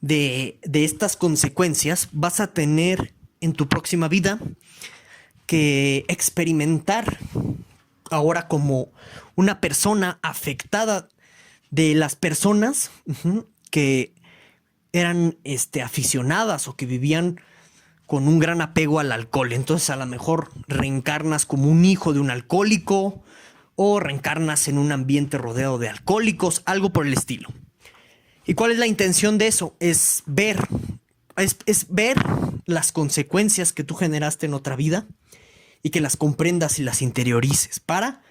de estas consecuencias, vas a tener en tu próxima vida que experimentar ahora como una persona afectada de las personas que eran aficionadas o que vivían con un gran apego al alcohol. Entonces a lo mejor reencarnas como un hijo de un alcohólico o reencarnas en un ambiente rodeado de alcohólicos, algo por el estilo. ¿Y cuál es la intención de eso? Es ver las consecuencias que tú generaste en otra vida y que las comprendas y las interiorices para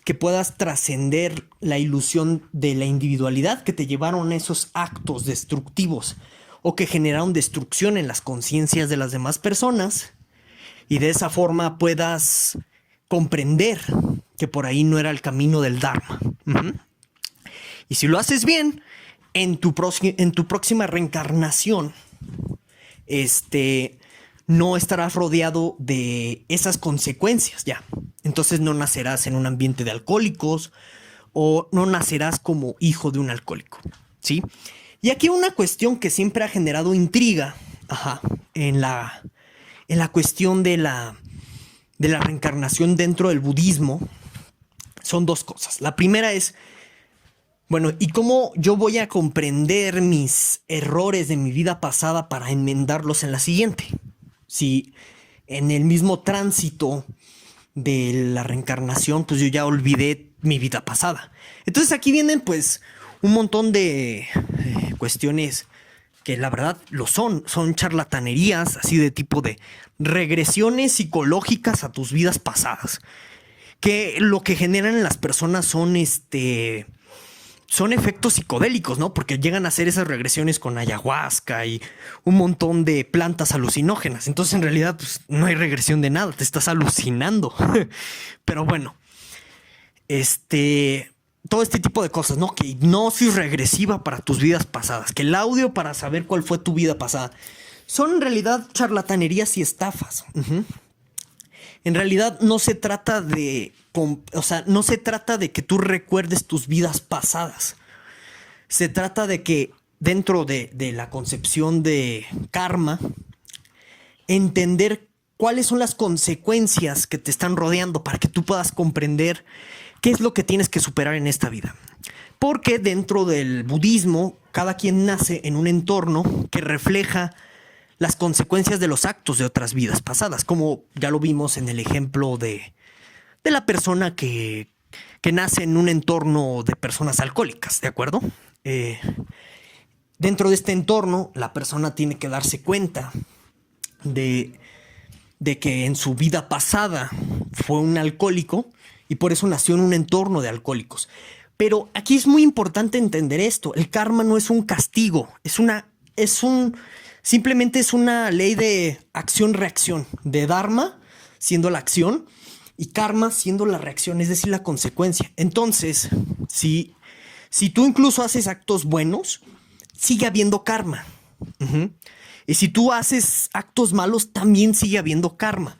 que puedas trascender la ilusión de la individualidad que te llevaron a esos actos destructivos o que generaron destrucción en las conciencias de las demás personas, y de esa forma puedas comprender que por ahí no era el camino del Dharma. Y si lo haces bien, en tu próxima reencarnación, no estarás rodeado de esas consecuencias ya. Entonces no nacerás en un ambiente de alcohólicos o no nacerás como hijo de un alcohólico, ¿sí? Y aquí una cuestión que siempre ha generado intriga, en la cuestión de la reencarnación dentro del budismo, son dos cosas. La primera es, bueno, ¿y cómo yo voy a comprender mis errores de mi vida pasada para enmendarlos en la siguiente? Si en el mismo tránsito de la reencarnación, pues yo ya olvidé mi vida pasada. Entonces aquí vienen pues un montón de cuestiones que la verdad son charlatanerías, así de tipo de regresiones psicológicas a tus vidas pasadas, que lo que generan en las personas son efectos psicodélicos, ¿no? Porque llegan a hacer esas regresiones con ayahuasca y un montón de plantas alucinógenas. Entonces, en realidad, pues, no hay regresión de nada, te estás alucinando. Pero bueno, todo este tipo de cosas, ¿no? Que hipnosis regresiva para tus vidas pasadas, que el audio para saber cuál fue tu vida pasada. Son en realidad charlatanerías y estafas. En realidad no se trata no se trata de que tú recuerdes tus vidas pasadas. Se trata de que dentro de la concepción de karma, entender cuáles son las consecuencias que te están rodeando para que tú puedas comprender qué es lo que tienes que superar en esta vida. Porque dentro del budismo, cada quien nace en un entorno que refleja las consecuencias de los actos de otras vidas pasadas, como ya lo vimos en el ejemplo de la persona que nace en un entorno de personas alcohólicas, ¿de acuerdo? Dentro de este entorno, la persona tiene que darse cuenta de que en su vida pasada fue un alcohólico y por eso nació en un entorno de alcohólicos. Pero aquí es muy importante entender esto. El karma no es un castigo, simplemente es una ley de acción-reacción, de dharma siendo la acción y karma siendo la reacción, es decir, la consecuencia. Entonces, si tú incluso haces actos buenos, sigue habiendo karma. Y si tú haces actos malos, también sigue habiendo karma.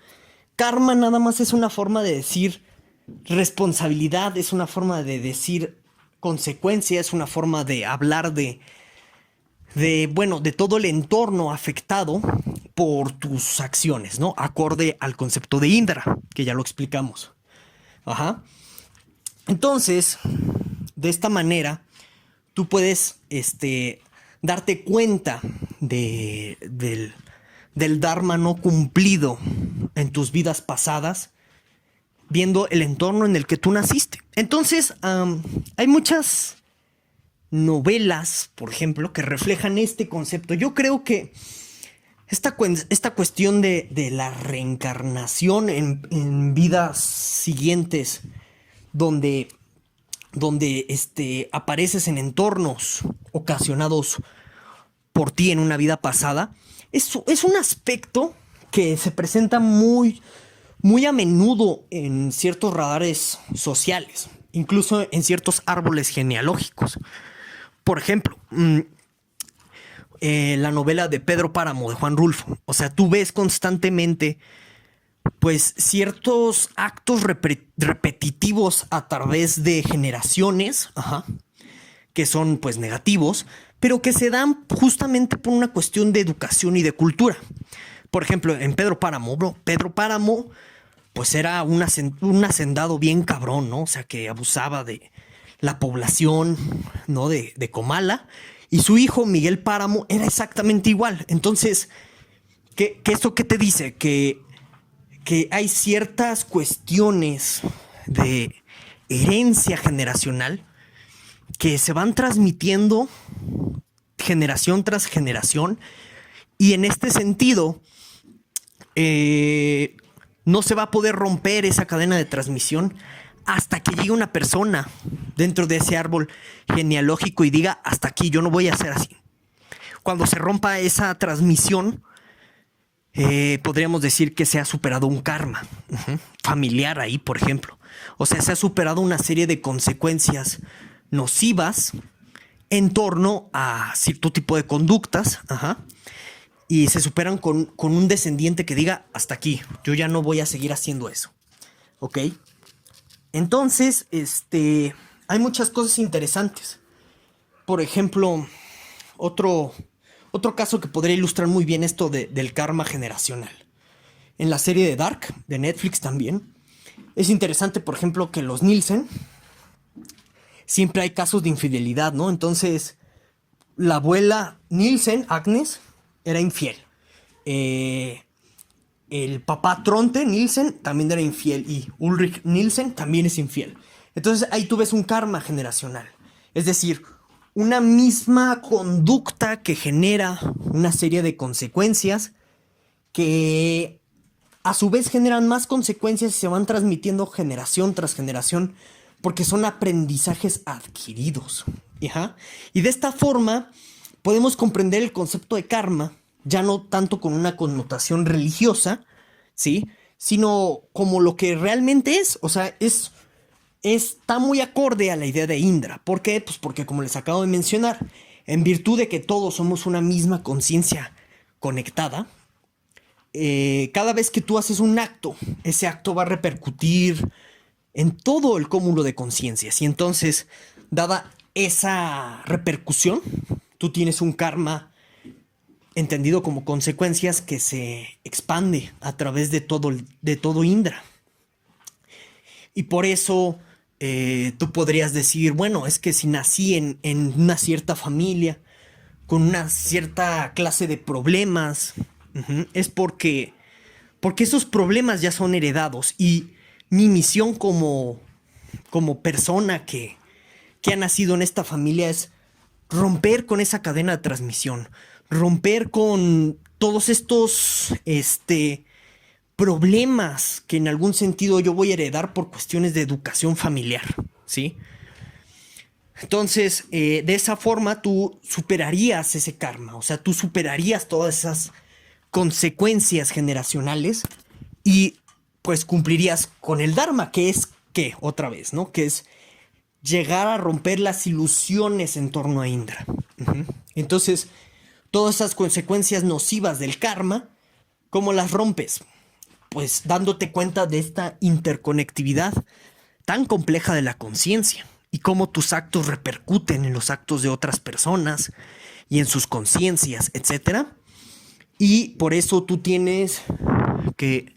Karma nada más es una forma de decir responsabilidad, es una forma de decir consecuencia, es una forma de hablar de todo el entorno afectado por tus acciones, ¿no? Acorde al concepto de Indra, que ya lo explicamos. Entonces, de esta manera, tú puedes darte cuenta del dharma no cumplido en tus vidas pasadas, viendo el entorno en el que tú naciste. Entonces, hay muchas novelas, por ejemplo, que reflejan este concepto. Yo creo que esta cuestión de la reencarnación en vidas siguientes, donde apareces en entornos ocasionados por ti en una vida pasada, es un aspecto que se presenta muy, muy a menudo en ciertos radares sociales, incluso en ciertos árboles genealógicos. Por ejemplo, la novela de Pedro Páramo de Juan Rulfo. O sea, tú ves constantemente pues ciertos actos repetitivos a través de generaciones, que son pues negativos, pero que se dan justamente por una cuestión de educación y de cultura. Por ejemplo, en Pedro Páramo, Pedro Páramo pues era un hacendado bien cabrón, ¿no? O sea, que abusaba de la población, ¿no? de Comala, y su hijo Miguel Páramo era exactamente igual. Entonces, ¿esto qué te dice? Que hay ciertas cuestiones de herencia generacional que se van transmitiendo generación tras generación, y en este sentido no se va a poder romper esa cadena de transmisión hasta que llegue una persona dentro de ese árbol genealógico y diga: hasta aquí, yo no voy a ser así. Cuando se rompa esa transmisión, podríamos decir que se ha superado un karma familiar ahí, por ejemplo. O sea, se ha superado una serie de consecuencias nocivas en torno a cierto tipo de conductas, y se superan con un descendiente que diga: hasta aquí, yo ya no voy a seguir haciendo eso. ¿Ok? Entonces, hay muchas cosas interesantes. Por ejemplo, otro caso que podría ilustrar muy bien esto del karma generacional. En la serie de Dark, de Netflix también, es interesante, por ejemplo, que los Nielsen siempre hay casos de infidelidad, ¿no? Entonces, la abuela Nielsen, Agnes, era infiel. El papá Tronte Nielsen también era infiel, y Ulrich Nielsen también es infiel. Entonces, ahí tú ves un karma generacional. Es decir, una misma conducta que genera una serie de consecuencias que a su vez generan más consecuencias y se van transmitiendo generación tras generación, porque son aprendizajes adquiridos. Y de esta forma podemos comprender el concepto de karma, ya no tanto con una connotación religiosa, ¿sí?, sino como lo que realmente es. O sea, es está muy acorde a la idea de Indra. ¿Por qué? Pues porque, como les acabo de mencionar, en virtud de que todos somos una misma conciencia conectada, cada vez que tú haces un acto, ese acto va a repercutir en todo el cúmulo de conciencias. Y entonces, dada esa repercusión, tú tienes un karma entendido como consecuencias que se expande a través de todo Indra. Y por eso tú podrías decir, bueno, es que si nací en una cierta familia, con una cierta clase de problemas, es porque esos problemas ya son heredados. Y mi misión como persona que ha nacido en esta familia es romper con esa cadena de transmisión, romper con todos estos problemas que en algún sentido yo voy a heredar por cuestiones de educación familiar, ¿sí? Entonces, de esa forma tú superarías ese karma, o sea, tú superarías todas esas consecuencias generacionales y pues cumplirías con el Dharma, que es, ¿qué? Otra vez, ¿no? Que es llegar a romper las ilusiones en torno a Indra. Entonces, todas esas consecuencias nocivas del karma, ¿cómo las rompes? Pues dándote cuenta de esta interconectividad tan compleja de la conciencia y cómo tus actos repercuten en los actos de otras personas y en sus conciencias, etc. Y por eso tú tienes que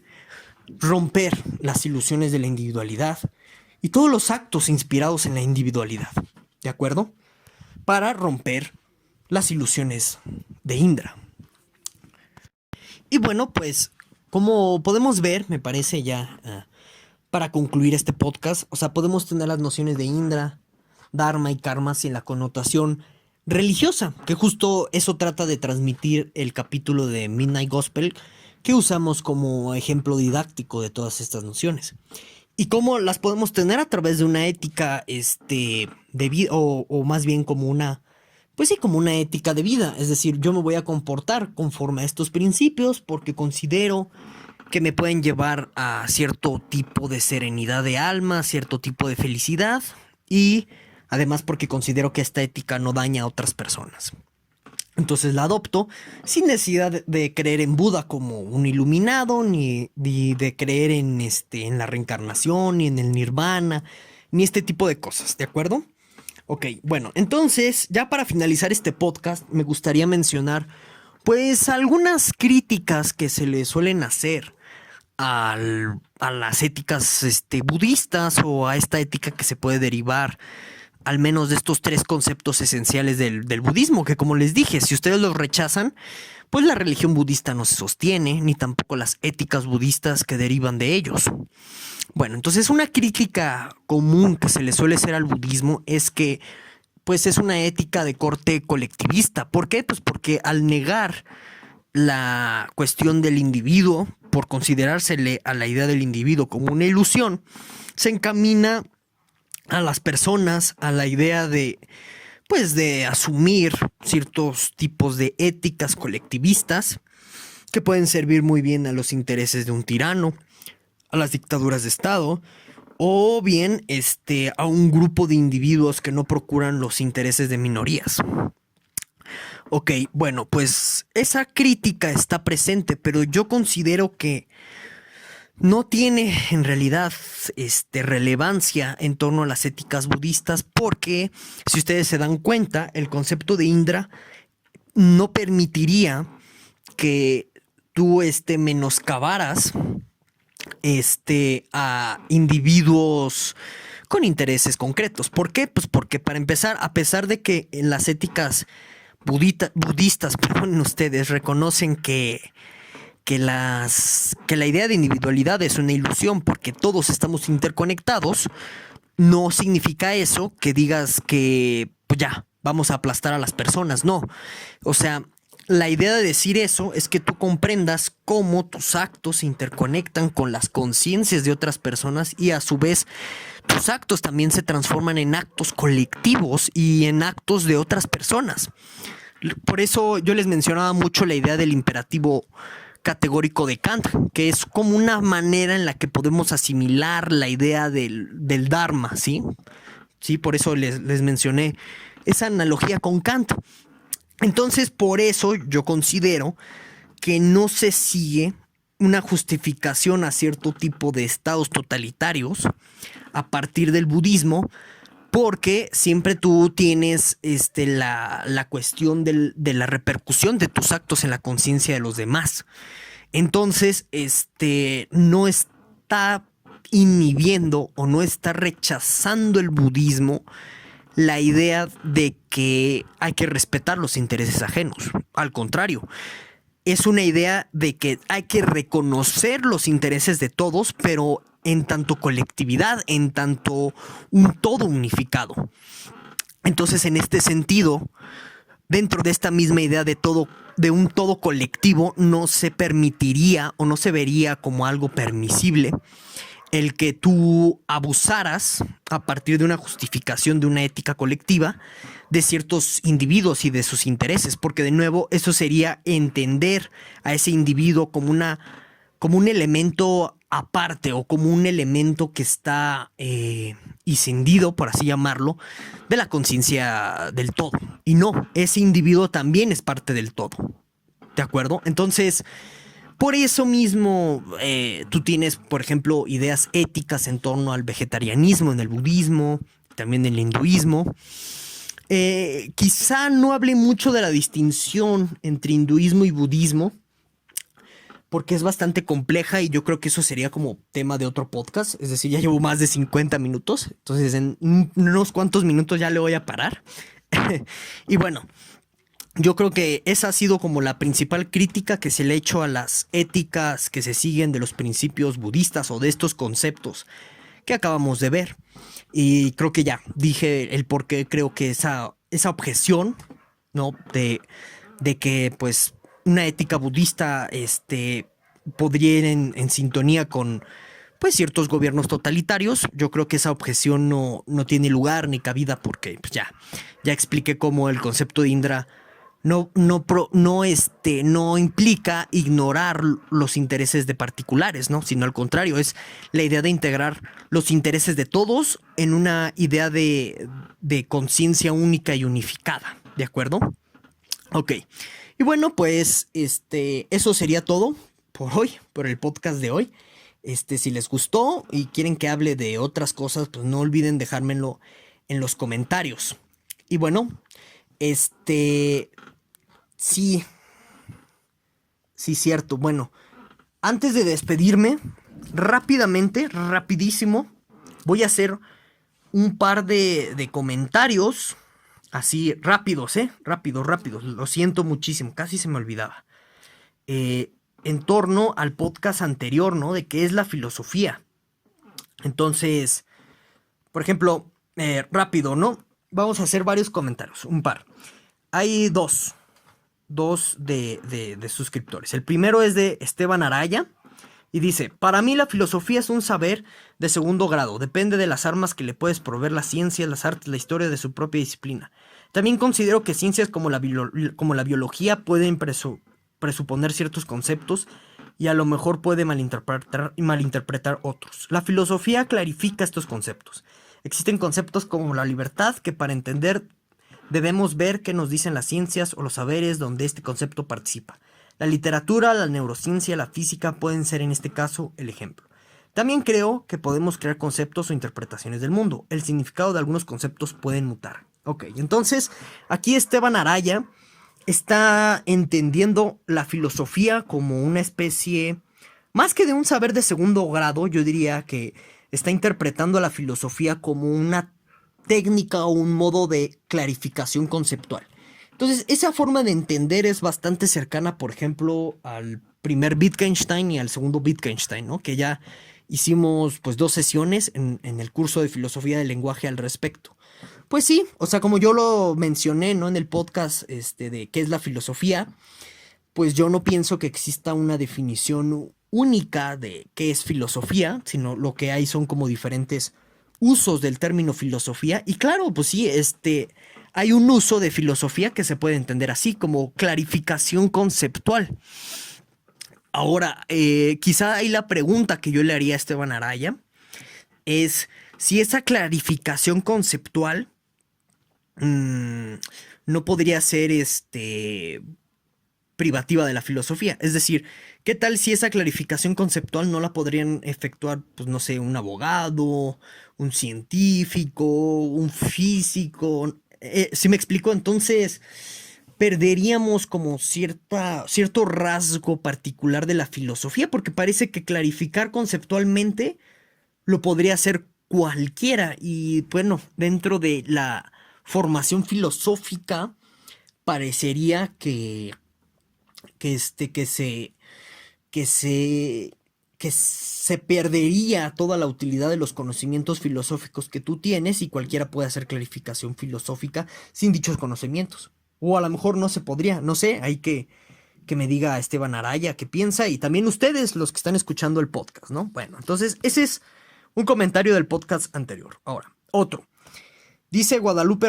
romper las ilusiones de la individualidad y todos los actos inspirados en la individualidad, ¿de acuerdo? Para romper las ilusiones de Indra. Y bueno, pues como podemos ver, me parece ya para concluir este podcast, o sea, podemos tener las nociones de Indra, Dharma y Karma sin la connotación religiosa, que justo eso trata de transmitir el capítulo de Midnight Gospel que usamos como ejemplo didáctico de todas estas nociones. Y cómo las podemos tener a través de una ética de vida, o más bien como una, pues sí, como una ética de vida. Es decir, yo me voy a comportar conforme a estos principios porque considero que me pueden llevar a cierto tipo de serenidad de alma, cierto tipo de felicidad y además porque considero que esta ética no daña a otras personas. Entonces la adopto sin necesidad de creer en Buda como un iluminado, ni de creer en la reencarnación, ni en el nirvana, ni este tipo de cosas, ¿de acuerdo? Ok, bueno, entonces ya para finalizar este podcast me gustaría mencionar pues algunas críticas que se le suelen hacer a las éticas budistas o a esta ética que se puede derivar al menos de estos tres conceptos esenciales del budismo, que como les dije, si ustedes los rechazan, pues la religión budista no se sostiene, ni tampoco las éticas budistas que derivan de ellos. Bueno, entonces una crítica común que se le suele hacer al budismo es que pues es una ética de corte colectivista. ¿Por qué? Pues porque al negar la cuestión del individuo, por considerársele a la idea del individuo como una ilusión, se encamina a las personas a la idea de asumir ciertos tipos de éticas colectivistas que pueden servir muy bien a los intereses de un tirano, a las dictaduras de Estado, o bien a un grupo de individuos que no procuran los intereses de minorías. Ok, bueno, pues esa crítica está presente, pero yo considero que no tiene en realidad relevancia en torno a las éticas budistas porque, si ustedes se dan cuenta, el concepto de Indra no permitiría que tú menoscabaras a individuos con intereses concretos. ¿Por qué? Pues porque para empezar, a pesar de que en las éticas budistas, perdonen ustedes, reconocen que la idea de individualidad es una ilusión porque todos estamos interconectados, no significa eso que digas que pues ya, vamos a aplastar a las personas, no. O sea, la idea de decir eso es que tú comprendas cómo tus actos se interconectan con las conciencias de otras personas y a su vez tus actos también se transforman en actos colectivos y en actos de otras personas. Por eso yo les mencionaba mucho la idea del imperativo categórico de Kant, que es como una manera en la que podemos asimilar la idea del Dharma, ¿sí? Sí, por eso les mencioné esa analogía con Kant. Entonces, por eso yo considero que no se sigue una justificación a cierto tipo de estados totalitarios a partir del budismo, porque siempre tú tienes la cuestión de la repercusión de tus actos en la conciencia de los demás. Entonces, no está inhibiendo o no está rechazando el budismo la idea de que hay que respetar los intereses ajenos. Al contrario, es una idea de que hay que reconocer los intereses de todos, pero en tanto colectividad, en tanto un todo unificado. Entonces, en este sentido, dentro de esta misma idea de un todo colectivo, no se permitiría o no se vería como algo permisible el que tú abusaras a partir de una justificación de una ética colectiva de ciertos individuos y de sus intereses, porque de nuevo eso sería entender a ese individuo como un elemento aparte o como un elemento que está escindido, por así llamarlo, de la conciencia del todo. Y no, ese individuo también es parte del todo. ¿De acuerdo? Entonces, por eso mismo tú tienes, por ejemplo, ideas éticas en torno al vegetarianismo en el budismo, también en el hinduismo. Quizá no hable mucho de la distinción entre hinduismo y budismo, porque es bastante compleja y yo creo que eso sería como tema de otro podcast. Es decir, ya llevo más de 50 minutos, entonces en unos cuantos minutos ya le voy a parar. Y bueno, yo creo que esa ha sido como la principal crítica que se le ha hecho a las éticas que se siguen de los principios budistas o de estos conceptos que acabamos de ver. Y creo que ya dije el por qué creo que esa objeción, ¿no? De que pues una ética budista podría ir en sintonía con pues ciertos gobiernos totalitarios. Yo creo que esa objeción no tiene lugar ni cabida, porque pues ya expliqué cómo el concepto de Indra no implica ignorar los intereses de particulares, ¿no? Sino al contrario, es la idea de integrar los intereses de todos en una idea de conciencia única y unificada, ¿de acuerdo? Ok. Y bueno, pues eso sería todo por hoy, por el podcast de hoy. Si les gustó y quieren que hable de otras cosas, pues no olviden dejármelo en los comentarios. Y bueno, sí, cierto. Bueno, antes de despedirme, rapidísimo, voy a hacer un par de comentarios, así rápidos, rápidos. Lo siento muchísimo, casi se me olvidaba. En torno al podcast anterior, ¿no? De qué es la filosofía. Entonces, por ejemplo, rápido, ¿no? Vamos a hacer varios comentarios, un par. Hay dos de suscriptores. El primero es de Esteban Araya y dice: para mí la filosofía es un saber de segundo grado, depende de las armas que le puedes proveer las ciencias, las artes, la historia de su propia disciplina. También considero que ciencias como la biología pueden presuponer ciertos conceptos y a lo mejor puede malinterpretar otros. La filosofía clarifica estos conceptos. Existen conceptos como la libertad que para entender debemos ver qué nos dicen las ciencias o los saberes donde este concepto participa. La literatura, la neurociencia, la física pueden ser en este caso el ejemplo. También creo que podemos crear conceptos o interpretaciones del mundo. El significado de algunos conceptos pueden mutar. Ok, entonces aquí Esteban Araya está entendiendo la filosofía como una especie, más que de un saber de segundo grado, yo diría que está interpretando a la filosofía como una técnica o un modo de clarificación conceptual. Entonces, esa forma de entender es bastante cercana, por ejemplo, al primer Wittgenstein y al segundo Wittgenstein, ¿no? Que ya hicimos pues 2 sesiones en el curso de filosofía del lenguaje al respecto. Pues sí, o sea, como yo lo mencioné, ¿no? En el podcast de qué es la filosofía, pues yo no pienso que exista una definición única de qué es filosofía, sino lo que hay son como diferentes usos del término filosofía. Y claro, pues sí, hay un uso de filosofía que se puede entender así, como clarificación conceptual. Ahora, quizá ahí la pregunta que yo le haría a Esteban Araya es si esa clarificación conceptual no podría ser privativa de la filosofía. Es decir, ¿qué tal si esa clarificación conceptual no la podrían efectuar, pues no sé, un abogado, un científico, un físico? ¿Sí me explico? Entonces perderíamos como cierto rasgo particular de la filosofía, porque parece que clarificar conceptualmente lo podría hacer cualquiera. Y bueno, dentro de la formación filosófica parecería que este que se que se perdería toda la utilidad de los conocimientos filosóficos que tú tienes y cualquiera puede hacer clarificación filosófica sin dichos conocimientos. O a lo mejor no se podría, no sé, hay que me diga Esteban Araya qué piensa y también ustedes los que están escuchando el podcast, ¿no? Bueno, entonces ese es un comentario del podcast anterior. Ahora, otro. Dice Guadalupe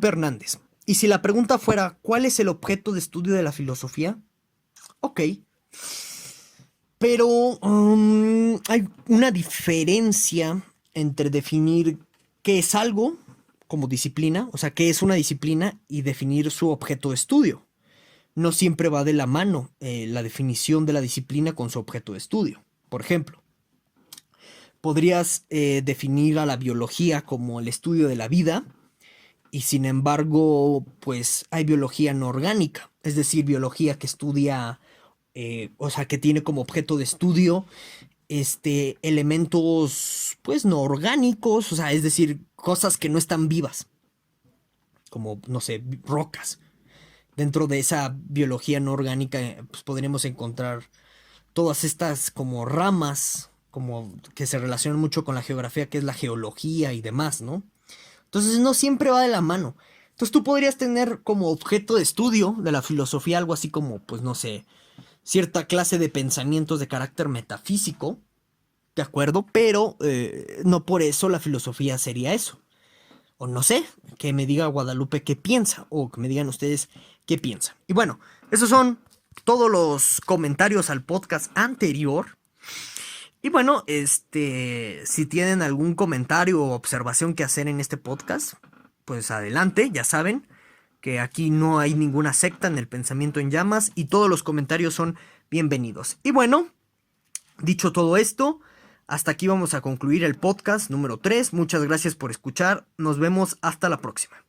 Hernández. Y si la pregunta fuera, ¿cuál es el objeto de estudio de la filosofía? Ok. Pero hay una diferencia entre definir qué es algo como disciplina, o sea, qué es una disciplina y definir su objeto de estudio. No siempre va de la mano la definición de la disciplina con su objeto de estudio. Por ejemplo, podrías definir a la biología como el estudio de la vida y sin embargo, pues hay biología no orgánica, es decir, biología que estudia, o sea, que tiene como objeto de estudio elementos, pues no orgánicos, o sea, es decir, cosas que no están vivas, como, no sé, rocas. Dentro de esa biología no orgánica, pues podremos encontrar todas estas como ramas, como que se relacionan mucho con la geografía, que es la geología y demás, ¿no? Entonces no siempre va de la mano. Entonces tú podrías tener como objeto de estudio de la filosofía algo así como, pues no sé, cierta clase de pensamientos de carácter metafísico, ¿de acuerdo? Pero no por eso la filosofía sería eso. O no sé, que me diga Guadalupe qué piensa, o que me digan ustedes qué piensan. Y bueno, esos son todos los comentarios al podcast anterior. Y bueno, si tienen algún comentario o observación que hacer en este podcast, pues adelante, ya saben que aquí no hay ninguna secta en el pensamiento en llamas y todos los comentarios son bienvenidos. Y bueno, dicho todo esto, hasta aquí vamos a concluir el podcast número 3. Muchas gracias por escuchar. Nos vemos hasta la próxima.